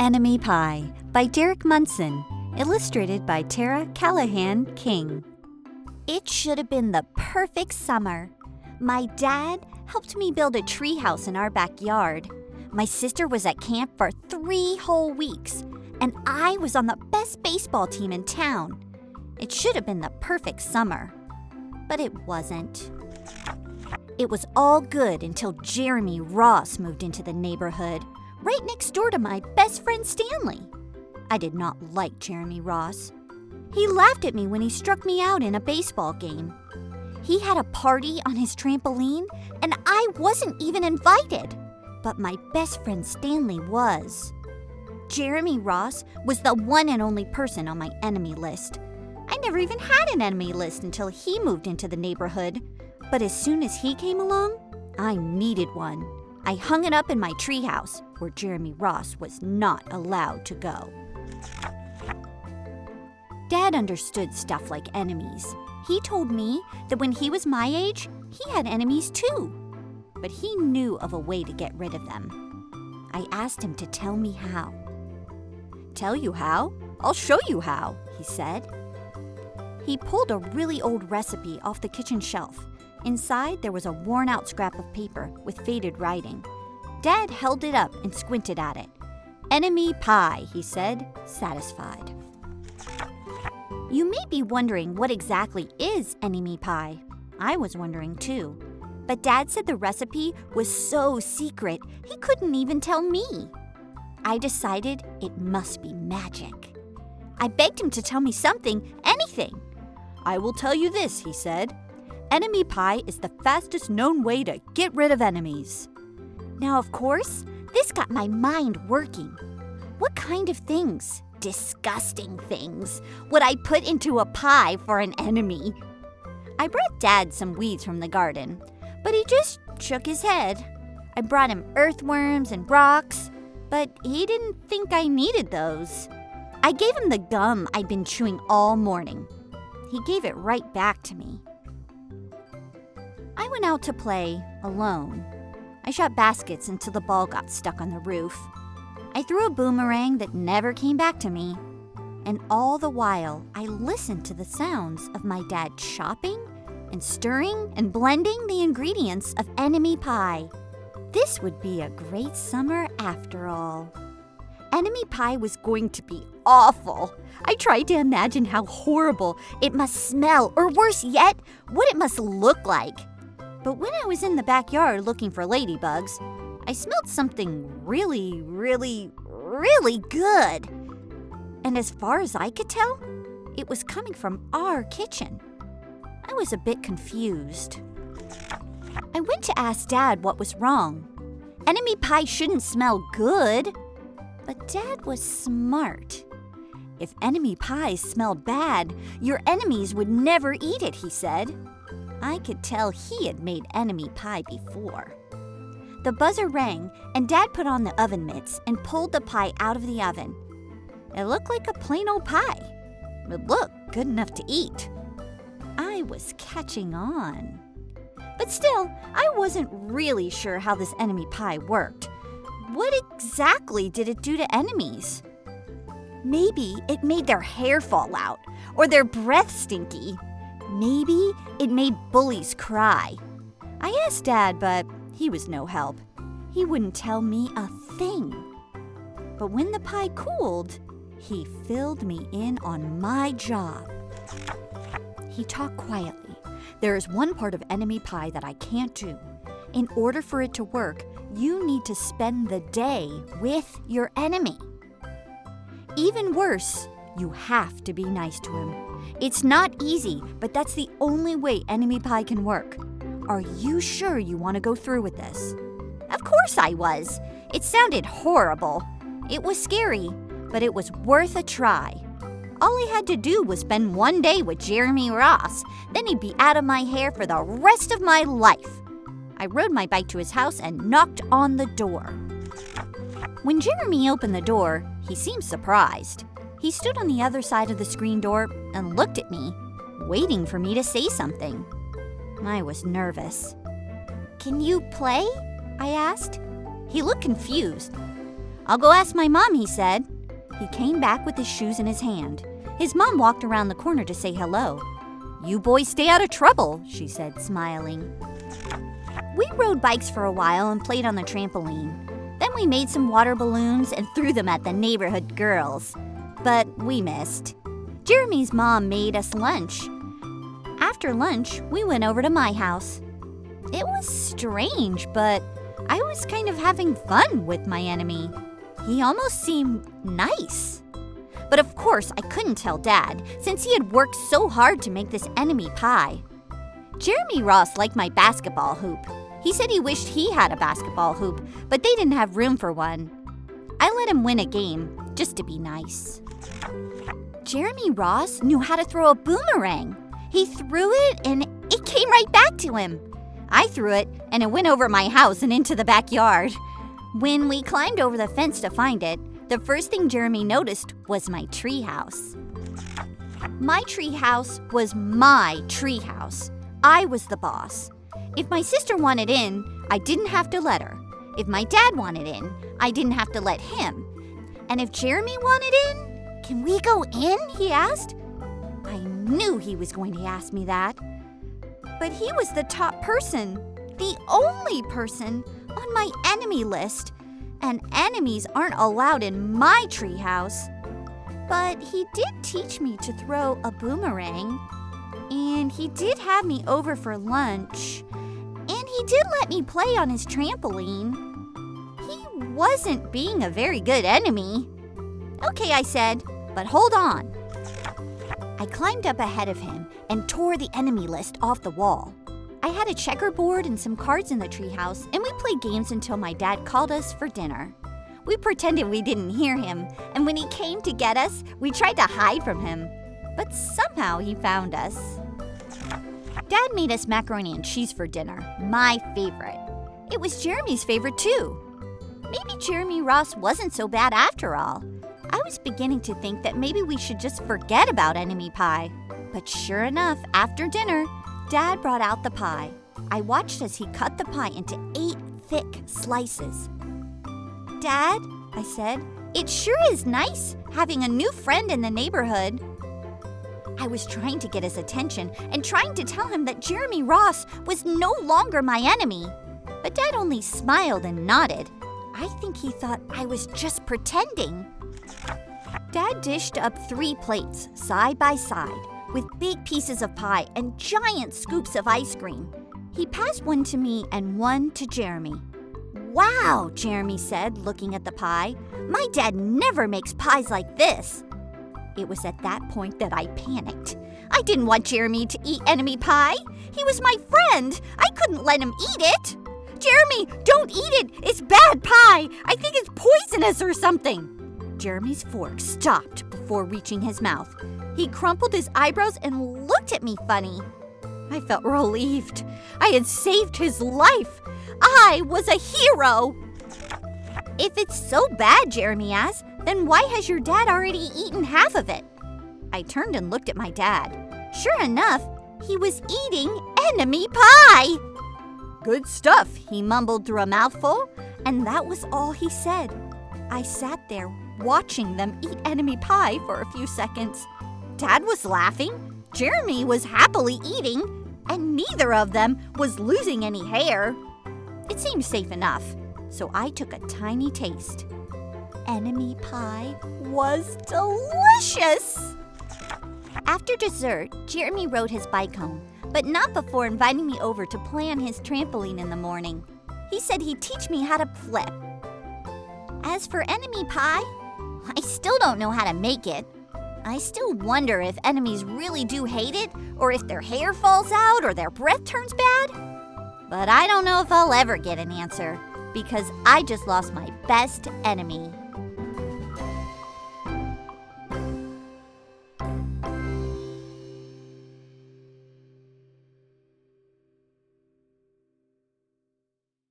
Enemy Pie by Derek Munson, illustrated by Tara Callahan King. It should have been the perfect summer. My dad helped me build a treehouse in our backyard. My sister was at camp for 3 whole weeks, and I was on the best baseball team in town. It should have been the perfect summer, but it wasn't. It was all good until Jeremy Ross moved into the neighborhood, right next door to my best friend Stanley. I did not like Jeremy Ross. He laughed at me when he struck me out in a baseball game. He had a party on his trampoline, and I wasn't even invited. But my best friend Stanley was. Jeremy Ross was the one and only person on my enemy list. I never even had an enemy list until he moved into the neighborhood. But as soon as he came along, I needed one. I hung it up in my treehouse, where Jeremy Ross was not allowed to go. Dad understood stuff like enemies. He told me that when he was my age, he had enemies too. But he knew of a way to get rid of them. I asked him to tell me how. "Tell you how? I'll show you how," he said. He pulled a really old recipe off the kitchen shelf. Inside, there was a worn-out scrap of paper with faded writing. Dad held it up and squinted at it. "Enemy pie," he said, satisfied. You may be wondering what exactly is enemy pie. I was wondering too. But Dad said the recipe was so secret, he couldn't even tell me. I decided it must be magic. I begged him to tell me something, anything. "I will tell you this," he said. "Enemy pie is the fastest known way to get rid of enemies." Now, of course, this got my mind working. What kind of things, disgusting things, would I put into a pie for an enemy? I brought Dad some weeds from the garden, but he just shook his head. I brought him earthworms and rocks, but he didn't think I needed those. I gave him the gum I'd been chewing all morning. He gave it right back to me. I went out to play alone. I shot baskets until the ball got stuck on the roof. I threw a boomerang that never came back to me. And all the while, I listened to the sounds of my dad chopping and stirring and blending the ingredients of enemy pie. This would be a great summer after all. Enemy pie was going to be awful. I tried to imagine how horrible it must smell, or worse yet, what it must look like. But when I was in the backyard looking for ladybugs, I smelled something really, really, really good. And as far as I could tell, it was coming from our kitchen. I was a bit confused. I went to ask Dad what was wrong. Enemy pie shouldn't smell good. But Dad was smart. If enemy pies smelled bad, your enemies would never eat it, he said. I could tell he had made enemy pie before. The buzzer rang, and Dad put on the oven mitts and pulled the pie out of the oven. It looked like a plain old pie. It looked good enough to eat. I was catching on. But still, I wasn't really sure how this enemy pie worked. What exactly did it do to enemies? Maybe it made their hair fall out, or their breath stinky. Maybe it made bullies cry. I asked Dad, but he was no help. He wouldn't tell me a thing. But when the pie cooled, he filled me in on my job. He talked quietly. "There is one part of enemy pie that I can't do. In order for it to work, you need to spend the day with your enemy. Even worse, you have to be nice to him. It's not easy, but that's the only way enemy pie can work. Are you sure you want to go through with this?" Of course I was. It sounded horrible. It was scary, but it was worth a try. All I had to do was spend one day with Jeremy Ross. Then he'd be out of my hair for the rest of my life. I rode my bike to his house and knocked on the door. When Jeremy opened the door, he seemed surprised. He stood on the other side of the screen door and looked at me, waiting for me to say something. I was nervous. "Can you play?" I asked. He looked confused. "I'll go ask my mom," he said. He came back with his shoes in his hand. His mom walked around the corner to say hello. "You boys stay out of trouble," she said, smiling. We rode bikes for a while and played on the trampoline. Then we made some water balloons and threw them at the neighborhood girls. But we missed. Jeremy's mom made us lunch. After lunch, we went over to my house. It was strange, but I was kind of having fun with my enemy. He almost seemed nice. But of course, I couldn't tell Dad, since he had worked so hard to make this enemy pie. Jeremy Ross liked my basketball hoop. He said he wished he had a basketball hoop, but they didn't have room for one. I let him win a game, just to be nice. Jeremy Ross knew how to throw a boomerang. He threw it and it came right back to him. I threw it and it went over my house and into the backyard. When we climbed over the fence to find it, the first thing Jeremy noticed was my treehouse. My treehouse was my treehouse. I was the boss. If my sister wanted in, I didn't have to let her. If my dad wanted in, I didn't have to let him. And if Jeremy wanted in, "Can we go in?" he asked. I knew he was going to ask me that. But he was the top person, the only person on my enemy list. And enemies aren't allowed in my treehouse. But he did teach me to throw a boomerang. And he did have me over for lunch. And he did let me play on his trampoline. He wasn't being a very good enemy. "Okay," I said, "but hold on." I climbed up ahead of him and tore the enemy list off the wall. I had a checkerboard and some cards in the treehouse, and we played games until my dad called us for dinner. We pretended we didn't hear him, and when he came to get us, we tried to hide from him. But somehow he found us. Dad made us macaroni and cheese for dinner, my favorite. It was Jeremy's favorite too. Maybe Jeremy Ross wasn't so bad after all. I was beginning to think that maybe we should just forget about enemy pie. But sure enough, after dinner, Dad brought out the pie. I watched as he cut the pie into 8 thick slices. "Dad," I said, "it sure is nice having a new friend in the neighborhood." I was trying to get his attention and trying to tell him that Jeremy Ross was no longer my enemy. But Dad only smiled and nodded. I think he thought I was just pretending. Dad dished up 3 plates, side by side, with big pieces of pie and giant scoops of ice cream. He passed one to me and one to Jeremy. "Wow," Jeremy said, looking at the pie. "My dad never makes pies like this." It was at that point that I panicked. I didn't want Jeremy to eat enemy pie. He was my friend. I couldn't let him eat it. "Jeremy, don't eat it. It's bad pie. I think it's poisonous or something." Jeremy's fork stopped before reaching his mouth. He crumpled his eyebrows and looked at me funny. I felt relieved. I had saved his life. I was a hero. "If it's so bad," Jeremy asked, "then why has your dad already eaten half of it?" I turned and looked at my dad. Sure enough, he was eating enemy pie. "Good stuff," he mumbled through a mouthful, and that was all he said. I sat there watching them eat enemy pie for a few seconds. Dad was laughing, Jeremy was happily eating, and neither of them was losing any hair. It seemed safe enough, so I took a tiny taste. Enemy pie was delicious! After dessert, Jeremy rode his bike home, but not before inviting me over to play on his trampoline in the morning. He said he'd teach me how to flip. As for enemy pie, I still don't know how to make it. I still wonder if enemies really do hate it, or if their hair falls out, or their breath turns bad. But I don't know if I'll ever get an answer, because I just lost my best enemy.